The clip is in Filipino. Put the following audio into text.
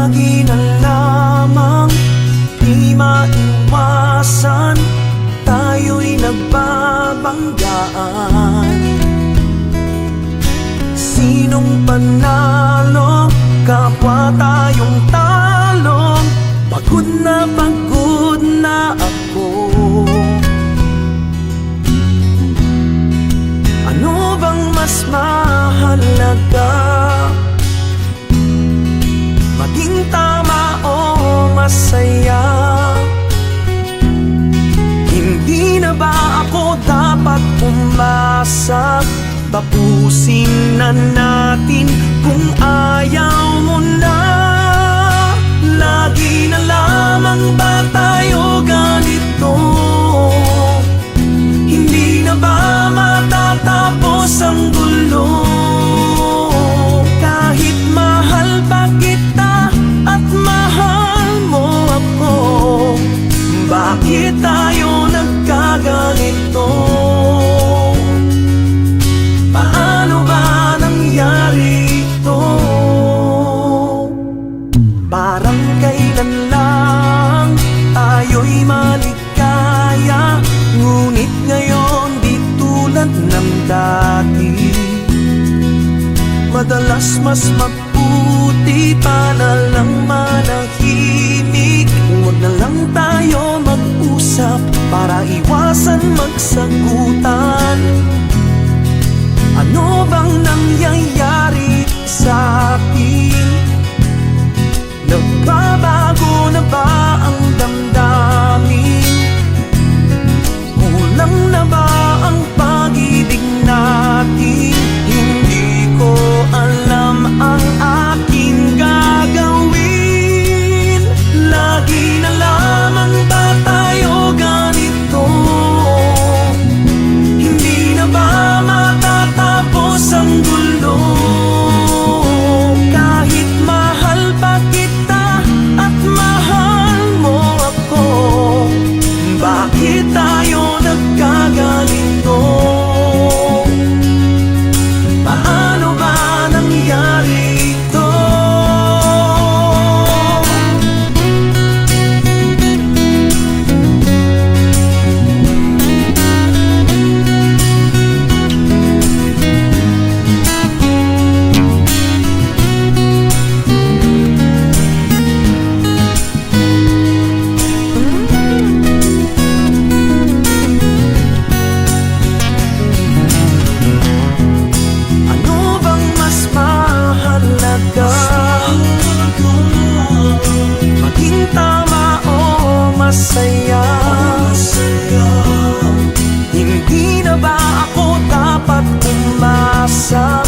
lagi na lamang di maiwasan, tayo'y nagbabanggaan. Sinong panalo, kapwa tayong talong. Pagod na ako. Ano bang mas mahalaga? Maging tama o masaya? Hindi na ba ako dapat umasa? Tapusin na natin kung ayaw mo na. Lagi na lamang ba tayo ganito? Hindi na ba matatapos ang gulo? Kahit mahal pa kita at mahal mo ako, bakit tayo nagkaganito? Paano ba nangyari ito? Parang kailan lang tayo'y maligaya, ngunit ngayon di tulad ng dati. Madalas mas mabuti pa na lang manahimik. Huwag na lang tayo mag-usap para iwasan magsagutan. Ano bang nangyayari sa atin? Nagbabago na ba ang damdamin? Kulang na ba ang pag-ibig natin? Hindi ko alam ang aking gagawin. Lagi na lamang ba tayo ganito? Hindi na ba matatapos ang gulo? Kahit mahal pa kita at mahal mo ako, bakit tayo nagkaganito? Paano ba nangyari ito? Maging tama o masaya? Hindi na ba ako dapat umasa?